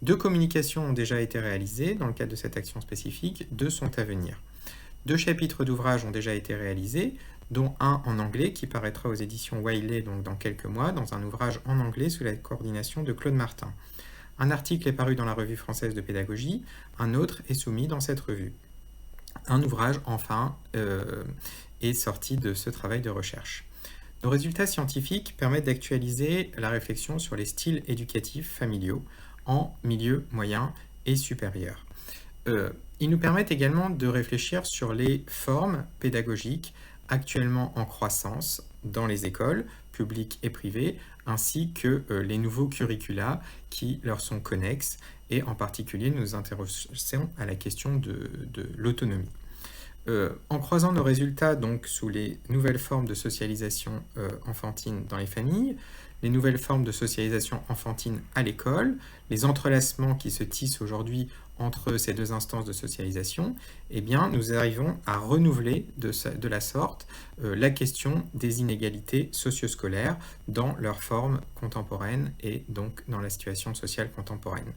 2 communications ont déjà été réalisées dans le cadre de cette action spécifique, 2 sont à venir. 2 chapitres d'ouvrages ont déjà été réalisés, dont un en anglais qui paraîtra aux éditions Wiley donc dans quelques mois, dans un ouvrage en anglais sous la coordination de Claude Martin. Un article est paru dans la Revue française de pédagogie, un autre est soumis dans cette revue. Un ouvrage, enfin, est sorti de ce travail de recherche. Nos résultats scientifiques permettent d'actualiser la réflexion sur les styles éducatifs familiaux en milieu moyen et supérieur. Ils nous permettent également de réfléchir sur les formes pédagogiques actuellement en croissance dans les écoles publiques et privées, ainsi que les nouveaux curricula qui leur sont connexes, et en particulier nous nous intéressons à la question de l'autonomie. En croisant nos résultats donc sous les nouvelles formes de socialisation enfantine dans les familles, les nouvelles formes de socialisation enfantine à l'école, les entrelacements qui se tissent aujourd'hui entre ces 2 instances de socialisation, eh bien, nous arrivons à renouveler de la sorte la question des inégalités socio-scolaires dans leur forme contemporaine et donc dans la situation sociale contemporaine.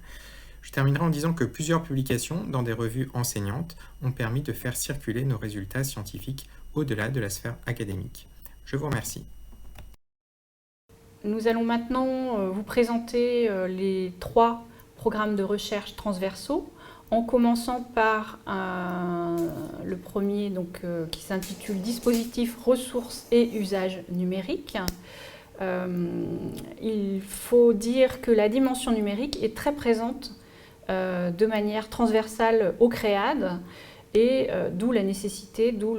Je terminerai en disant que plusieurs publications dans des revues enseignantes ont permis de faire circuler nos résultats scientifiques au-delà de la sphère académique. Je vous remercie. Nous allons maintenant vous présenter les 3 programmes de recherche transversaux, en commençant par le premier donc, qui s'intitule « Dispositifs, ressources et usages numériques ». Il faut dire que la dimension numérique est très présente de manière transversale au CREAD, et d'où la nécessité, d'où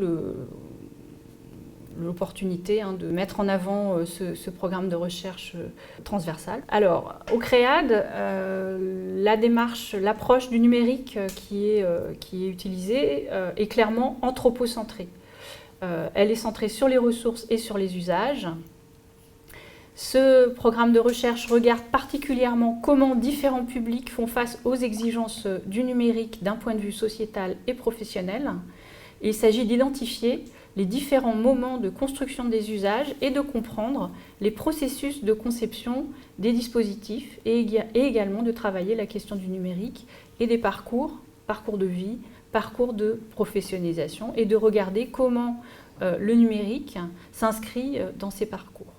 l'opportunité de mettre en avant ce programme de recherche transversale. Alors, au CREAD, la démarche, l'approche du numérique qui est utilisée est clairement anthropocentrée. Elle est centrée sur les ressources et sur les usages. Ce programme de recherche regarde particulièrement comment différents publics font face aux exigences du numérique d'un point de vue sociétal et professionnel. Il s'agit d'identifier les différents moments de construction des usages et de comprendre les processus de conception des dispositifs et également de travailler la question du numérique et des parcours de vie, parcours de professionnalisation, et de regarder comment le numérique s'inscrit dans ces parcours.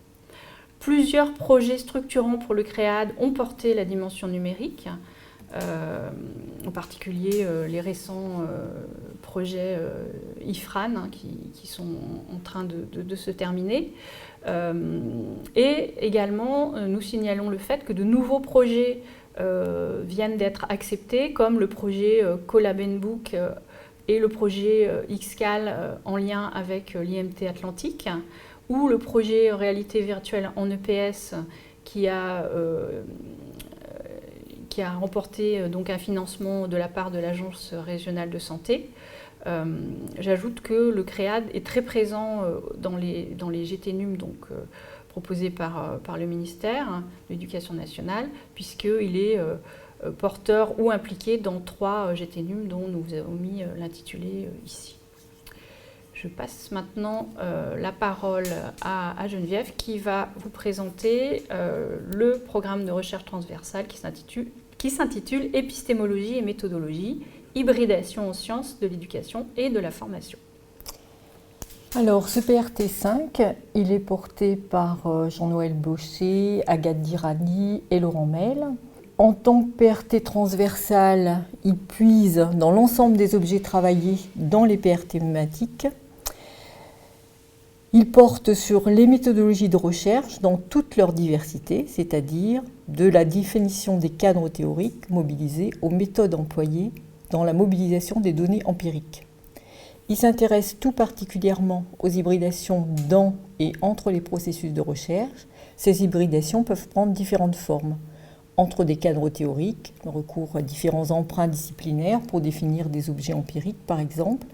Plusieurs projets structurants pour le CREAD ont porté la dimension numérique, en particulier les récents projets IFRAN qui sont en train de se terminer. Et également, nous signalons le fait que de nouveaux projets viennent d'être acceptés, comme le projet Collab&Book et le projet XCAL en lien avec l'IMT Atlantique, ou le projet Réalité virtuelle en EPS qui a remporté donc un financement de la part de l'Agence régionale de santé. J'ajoute que le CREAD est très présent dans les GTNUM donc, proposés par le ministère de l'Éducation nationale, puisqu'il est porteurs ou impliqués dans 3 GTNUM dont nous avons mis l'intitulé ici. Je passe maintenant la parole à Geneviève qui va vous présenter le programme de recherche transversale qui s'intitule Épistémologie et méthodologie, hybridation en sciences de l'éducation et de la formation. Alors, ce PRT5, il est porté par Jean-Noël Blocher, Agathe Dirani et Laurent Mail. En tant que PRT transversal, il puise dans l'ensemble des objets travaillés dans les PRT thématiques. Il porte sur les méthodologies de recherche dans toute leur diversité, c'est-à-dire de la définition des cadres théoriques mobilisés aux méthodes employées dans la mobilisation des données empiriques. Il s'intéresse tout particulièrement aux hybridations dans et entre les processus de recherche. Ces hybridations peuvent prendre différentes formes. Entre des cadres théoriques, le recours à différents emprunts disciplinaires pour définir des objets empiriques par exemple,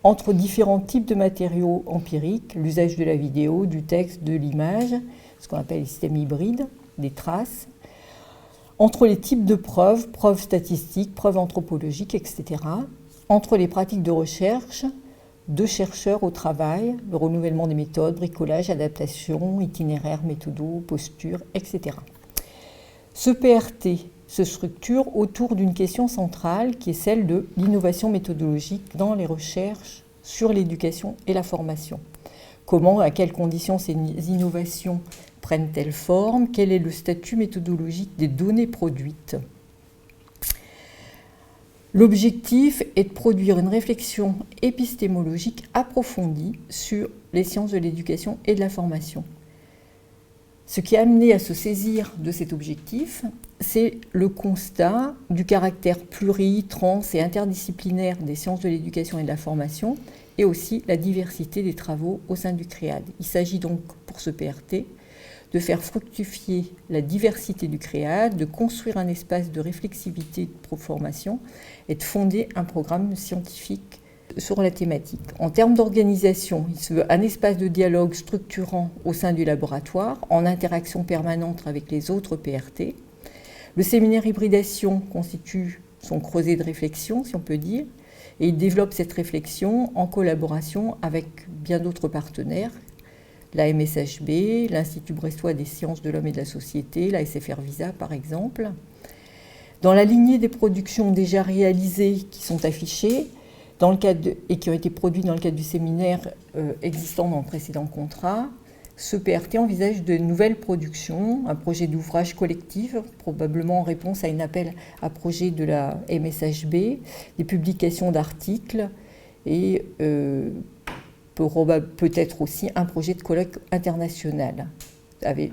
entre différents types de matériaux empiriques, l'usage de la vidéo, du texte, de l'image, ce qu'on appelle les systèmes hybrides, des traces, entre les types de preuves, preuves statistiques, preuves anthropologiques, etc., entre les pratiques de recherche, de chercheurs au travail, le renouvellement des méthodes, bricolage, adaptation, itinéraire, méthodo, posture, etc. Ce PRT se structure autour d'une question centrale qui est celle de l'innovation méthodologique dans les recherches sur l'éducation et la formation. Comment, à quelles conditions ces innovations prennent-elles forme? Quel est le statut méthodologique des données produites? L'objectif est de produire une réflexion épistémologique approfondie sur les sciences de l'éducation et de la formation. Ce qui a amené à se saisir de cet objectif, c'est le constat du caractère trans et interdisciplinaire des sciences de l'éducation et de la formation, et aussi la diversité des travaux au sein du CREAD. Il s'agit donc pour ce PRT de faire fructifier la diversité du CREAD, de construire un espace de réflexivité de formation et de fonder un programme scientifique sur la thématique. En termes d'organisation, il se veut un espace de dialogue structurant au sein du laboratoire, en interaction permanente avec les autres PRT. Le séminaire hybridation constitue son creuset de réflexion, si on peut dire, et il développe cette réflexion en collaboration avec bien d'autres partenaires, la MSHB, l'Institut brestois des sciences de l'homme et de la société, la SFR Visa par exemple. Dans la lignée des productions déjà réalisées qui sont affichées, et qui ont été produites dans le cadre du séminaire existant dans le précédent contrat, ce PRT envisage de nouvelles productions, un projet d'ouvrage collectif, probablement en réponse à un appel à projet de la MSHB, des publications d'articles et peut-être aussi un projet de colloque international,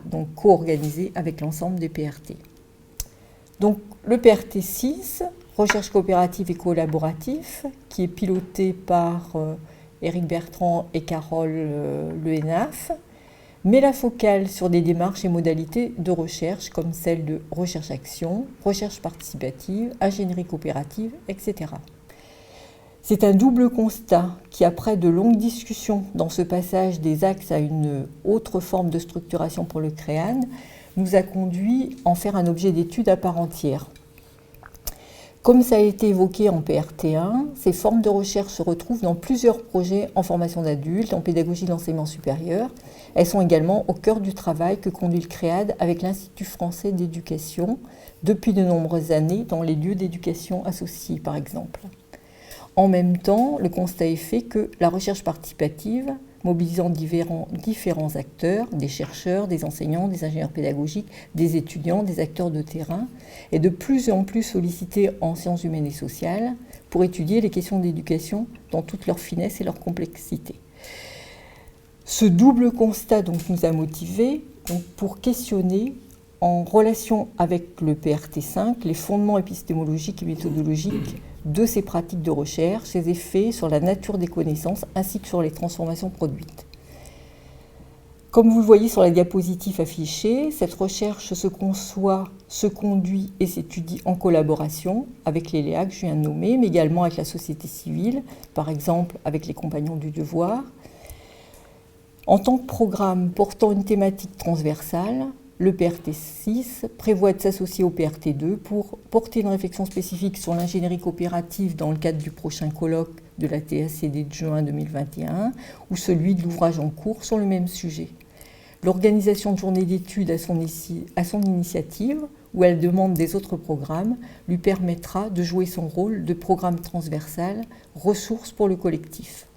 donc co-organisé avec l'ensemble des PRT. Donc le PRT 6, recherche coopérative et collaborative, qui est piloté par Éric Bertrand et Carole Lehenaf, met la focale sur des démarches et modalités de recherche comme celles de recherche-action, recherche participative, ingénierie coopérative, etc. C'est un double constat qui, après de longues discussions dans ce passage des axes à une autre forme de structuration pour le CREAD, nous a conduit à en faire un objet d'étude à part entière. Comme ça a été évoqué en PRT1, ces formes de recherche se retrouvent dans plusieurs projets en formation d'adultes, en pédagogie de l'enseignement supérieur. Elles sont également au cœur du travail que conduit le CREAD avec l'Institut français d'éducation depuis de nombreuses années dans les lieux d'éducation associés, par exemple. En même temps, le constat est fait que la recherche participative, mobilisant différents acteurs, des chercheurs, des enseignants, des ingénieurs pédagogiques, des étudiants, des acteurs de terrain, est de plus en plus sollicitée en sciences humaines et sociales pour étudier les questions d'éducation dans toute leur finesse et leur complexité. Ce double constat donc, nous a motivés pour questionner, en relation avec le PRT5, les fondements épistémologiques et méthodologiques de ces pratiques de recherche, ses effets sur la nature des connaissances ainsi que sur les transformations produites. Comme vous le voyez sur la diapositive affichée, cette recherche se conçoit, se conduit et s'étudie en collaboration avec les LEA que je viens de nommer, mais également avec la société civile, par exemple avec les Compagnons du Devoir. En tant que programme portant une thématique transversale, Le PRT6 prévoit de s'associer au PRT2 pour porter une réflexion spécifique sur l'ingénierie coopérative dans le cadre du prochain colloque de la TACD de juin 2021 ou celui de l'ouvrage en cours sur le même sujet. L'organisation de journées d'études à son initiative ou à la demande des autres programmes lui permettra de jouer son rôle de programme transversal, ressource pour le collectif.